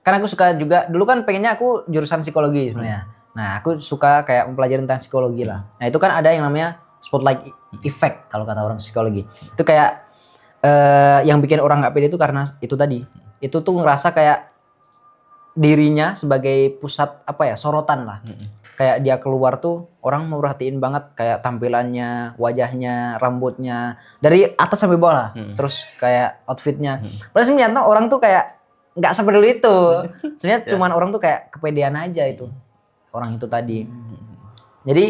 kan aku suka juga, dulu kan pengennya aku jurusan psikologi sebenarnya. Nah, aku suka kayak mempelajari tentang psikologi lah. Nah, itu kan ada yang namanya spotlight effect kalau kata orang psikologi. Itu kayak yang bikin orang nggak pede itu karena itu tadi. Itu tuh ngerasa kayak dirinya sebagai pusat sorotan lah. Kayak dia keluar tuh orang merhatiin banget kayak tampilannya, wajahnya, rambutnya, dari atas sampai bawah lah. Terus kayak outfitnya. Padahal sebenarnya orang tuh kayak nggak seperti itu. Sebenarnya cuman orang tuh kayak kepedean aja itu. Orang itu tadi. Jadi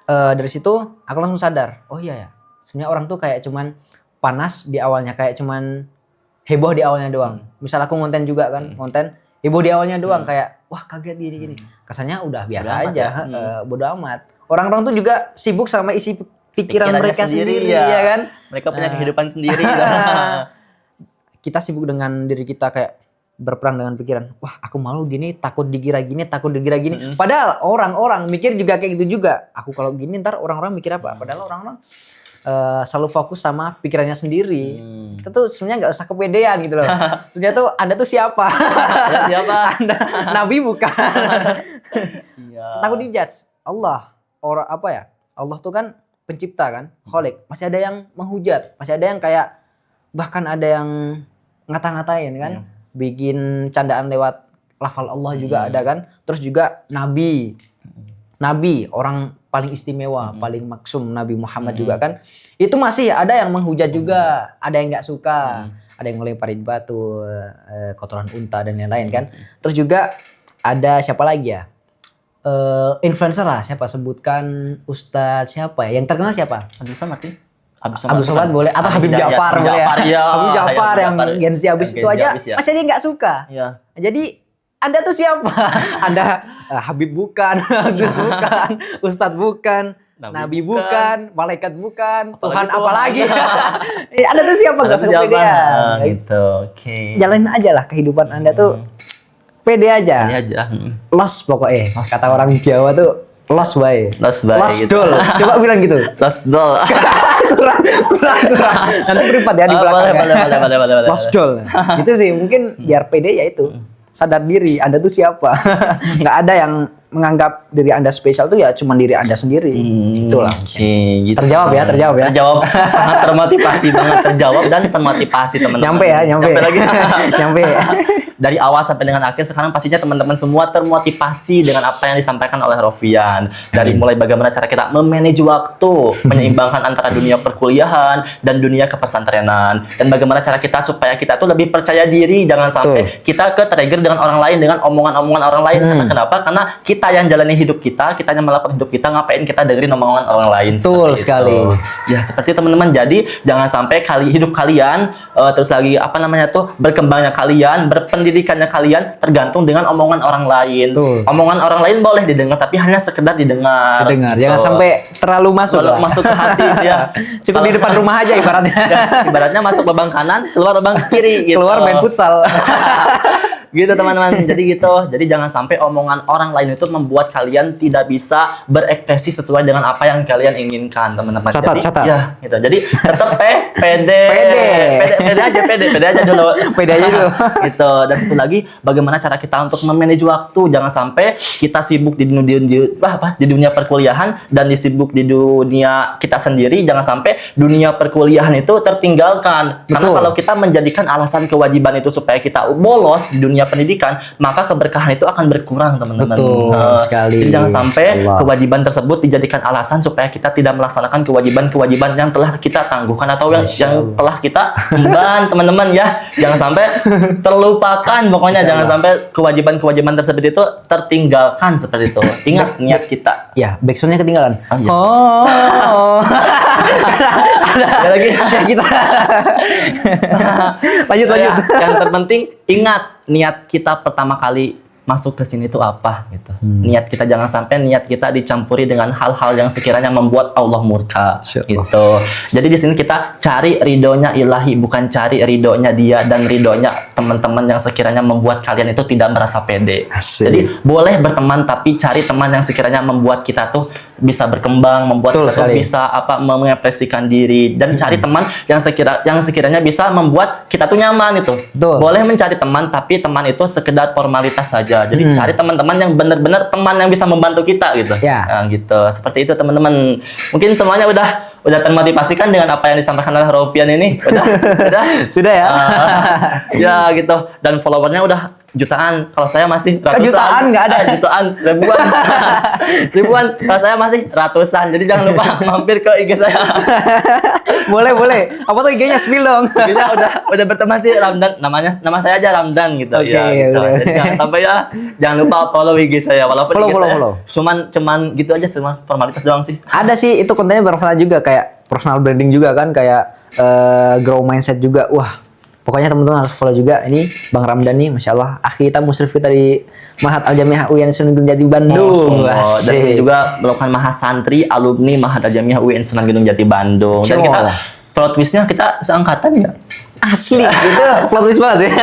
dari situ aku langsung sadar, oh iya ya. Sebenarnya orang tuh kayak cuman panas di awalnya, kayak cuman heboh di awalnya doang. Misal aku konten juga kan, konten heboh di awalnya doang, kayak wah kaget gini. Kesannya udah biasa aja, bodo amat. Orang-orang tuh juga sibuk sama isi pikiran mereka sendiri ya kan. Mereka punya kehidupan sendiri. Kita sibuk dengan diri kita, kayak berperang dengan pikiran. Wah, aku malu gini, takut dikira gini. Padahal orang-orang mikir juga kayak gitu juga. Aku kalau gini ntar orang-orang mikir apa? Padahal orang-orang selalu fokus sama pikirannya sendiri. Kita tuh sebenarnya nggak usah kepedean gitu loh. Sebenarnya tuh Anda tuh siapa? Anda nabi bukan? Takut dijudge. Allah Allah tuh kan pencipta kan, Khalik. Masih ada yang menghujat, masih ada yang kayak bahkan ada yang ngata-ngatain kan, bikin candaan lewat lafal Allah juga ada kan. Terus juga nabi orang paling istimewa, paling maksum Nabi Muhammad juga kan. Itu masih ada yang menghujat juga, ada yang nggak suka, ada yang ngelemparin batu, kotoran unta dan lain-lain kan. Terus juga ada siapa lagi ya? Influencer lah, siapa sebutkan Ustadz siapa ya? Yang terkenal siapa? Abdul Somad nih. Abdul Somad boleh, atau Habib Ja'far boleh ya. Habib Ja'far yang Gen Z habis itu aja, masih dia nggak suka. Iya. Jadi Anda tuh siapa? Anda Habib bukan, Gus bukan, Ustadz bukan, Nabi bukan, malaikat bukan, Tuhan apalagi? Anda tuh siapa? Gak usah kepedean. Gitu. Oke. Jalanin aja lah kehidupan Anda tuh pede aja. Ini aja. Los pokoknya. Kata orang Jawa tuh los bae. Los bae. Los gitu. dol. Coba bilang gitu. Los dol. kurang. Nanti privat ya di belakang. Boleh. Los dol. Itu sih mungkin biar pede ya itu. Sadar diri, Anda tuh siapa. Nggak ada yang menganggap diri Anda spesial tuh ya cuma diri Anda sendiri. Itulah. Oke, gitu. Terjawab ya. Terjawab. Sangat termotivasi banget, terjawab dan termotivasi teman-teman. Nyampe lagi. Nyampe. Dari awal sampai dengan akhir sekarang pastinya teman-teman semua termotivasi dengan apa yang disampaikan oleh Rofian. Dari mulai bagaimana cara kita memanage waktu, menyeimbangkan antara dunia perkuliahan dan dunia kepesantrenan, dan bagaimana cara kita supaya kita tuh lebih percaya diri, jangan sampai kita ke trigger dengan orang lain dengan omongan-omongan orang lain. Karena kenapa? Karena kita yang jalani hidup kita yang melakukan hidup kita, ngapain kita dengerin omongan orang lain. Betul sekali. Ya seperti teman-teman, jadi jangan sampai hidup kalian terus lagi berkembangnya kalian, pendidikannya kalian tergantung dengan omongan orang lain. Omongan orang lain boleh didengar, tapi hanya sekedar didengar. Jangan sampai terlalu masuk ke hati. Ya. Cukup di depan rumah aja ibaratnya. Ibaratnya masuk babang kanan, keluar babang kiri. Gitu. Keluar main futsal. Gitu teman-teman. Jadi jangan sampai omongan orang lain itu membuat kalian tidak bisa berekspresi sesuai dengan apa yang kalian inginkan, teman-teman. Catat. Ya, gitu. Jadi tetap pede aja dulu. Gitu. Dan satu lagi, bagaimana cara kita untuk memanage waktu? Jangan sampai kita sibuk di dunia perkuliahan dan disibuk di dunia kita sendiri. Jangan sampai dunia perkuliahan itu tertinggalkan. Karena kalau kita menjadikan alasan kewajiban itu supaya kita bolos di dunia pendidikan, maka keberkahan itu akan berkurang, teman-teman. Betul sekali. Jadi jangan sampai kewajiban tersebut dijadikan alasan supaya kita tidak melaksanakan kewajiban-kewajiban yang telah kita tangguhkan atau yang telah kita emban, teman-teman ya. Jangan sampai terlupakan, pokoknya jangan sampai kewajiban-kewajiban tersebut itu tertinggalkan seperti itu. Ingat niat kita. Ya, backsoundnya ketinggalan. Ada lagi kita. Lanjut. Yang terpenting ingat niat kita pertama kali masuk ke sini itu apa gitu. Niat kita jangan sampai niat kita dicampuri dengan hal-hal yang sekiranya membuat Allah murka gitu. Jadi di sini kita cari ridhonya ilahi, bukan cari ridhonya dia dan ridhonya teman-teman yang sekiranya membuat kalian itu tidak merasa pede. Jadi boleh berteman, tapi cari teman yang sekiranya membuat kita tuh bisa berkembang, membuat kita tuh bisa mengekspresikan diri, dan cari teman yang sekiranya bisa membuat kita tuh nyaman itu. Boleh mencari teman, tapi teman itu sekedar formalitas saja. Jadi cari teman-teman yang benar-benar teman yang bisa membantu kita gitu. Nah, gitu. Seperti itu teman-teman. Mungkin semuanya udah termotivasi kan dengan apa yang disampaikan oleh Rofian ini? Udah? Sudah ya? Ya gitu. Dan followernya udah jutaan. Kalau saya masih ratusan. Jutaan nggak ada. Jutaan, ribuan. Kalau saya masih ratusan. Jadi jangan lupa mampir ke IG saya. Boleh. Apa tuh IG-nya, spill dong. IG-nya udah berteman sih, Ramdan. Nama saya aja Ramdan gitu. Oke, gitu. Jadi jangan sampai jangan lupa follow IG saya. Walaupun follow. Cuman gitu aja, cuma formalitas doang sih. Ada sih itu kontennya bermanfaat juga, kayak personal branding juga kan, kayak grow mindset juga. Wah, pokoknya teman-teman harus follow juga. Ini Bang Ramdan nih, Masya Allah, akhi kita musyrif kita di Mahat Al-Jamiah UIN Sunan Gunung Jati Bandung. Dan ini juga merupakan mahasantri alumni Mahat Al-Jamiah UIN Sunan Gunung Jati Bandung. Dan kita plot twist-nya kita seangkatan ya. Asli, itu plot twist banget ya.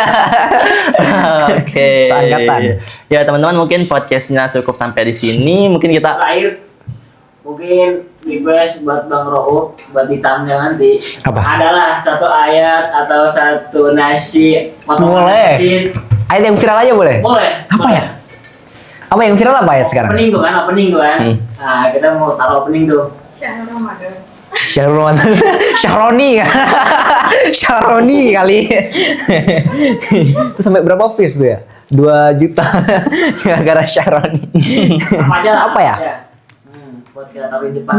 Oke. Seangkatan. Ya teman-teman, mungkin podcast-nya cukup sampai di sini. Mungkin kita mungkin request buat Bang Ro'uf buat di thumbnail nanti. Apa? Adalah satu ayat atau satu nasyid. Boleh. Ayat yang viral aja boleh? Boleh. Apa ya? Apa yang viral apa ayat sekarang? Opening tuh kan. Nah, kita mau taruh opening tuh. Syahrul Ramadan. Syahroni kali. Itu sampai berapa views tuh ya? 2 juta gara-gara Syahroni. Apa aja lah. Apa ya? buat kita taruh di depan.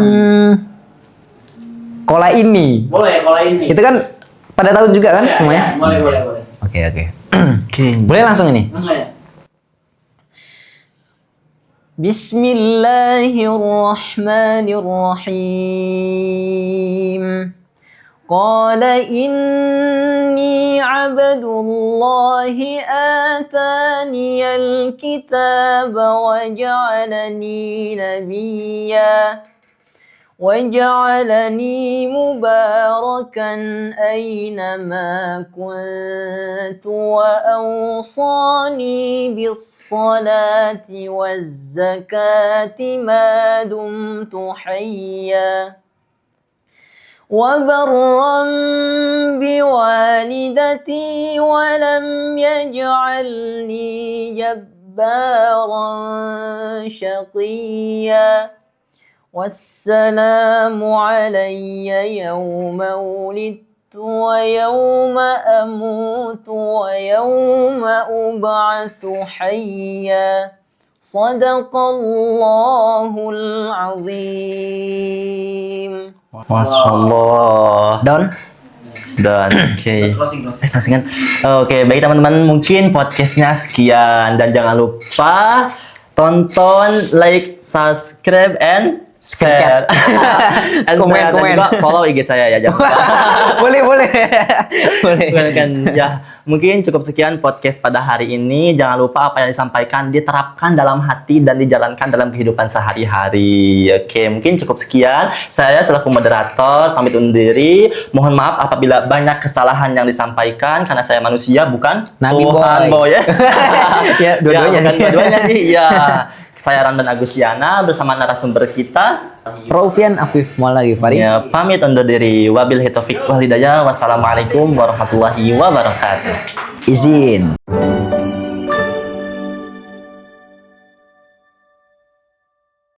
Kola ini. Boleh kalau ini. Itu kan pada tahu juga kan Ya, semuanya? ya, boleh. Oke. Boleh langsung ini. Langsung ya. Bismillahirrahmanirrahim. Qala inni abdullahi ataniyal kitaba wa ja'alani nabiyya وجعلني مباركا أينما كنت وأوصاني بالصلاة والزكاة ما دمت حيا وبرا بوالدتي ولم يجعلني جبارا شقيا والسلام علي يوم ولدت ويوم أموت ويوم أبعث حيا صدق الله العظيم. Masya Allah. Don. Oke. Closing. Kan? Oke, baik teman-teman, mungkin podcastnya sekian dan jangan lupa tonton, like, subscribe, and share. And Komen. juga follow IG saya ya, jangan lupa. boleh. Kan, ya, mungkin cukup sekian podcast pada hari ini. Jangan lupa apa yang disampaikan diterapkan dalam hati dan dijalankan dalam kehidupan sehari-hari. Oke, mungkin cukup sekian. Saya selaku moderator pamit undur diri. Mohon maaf apabila banyak kesalahan yang disampaikan karena saya manusia bukan Nabi Tuhan boy. ya. Ya, dua-duanya bukan sih. dua-duanya sih. Ya. Saya Ramdan Agustiana bersama narasumber kita Raufian Afif Maulagifari. ya, pamit undur diri. Wabillahi taufik wal hidayah. Wassalamualaikum warahmatullahi wabarakatuh. Izin.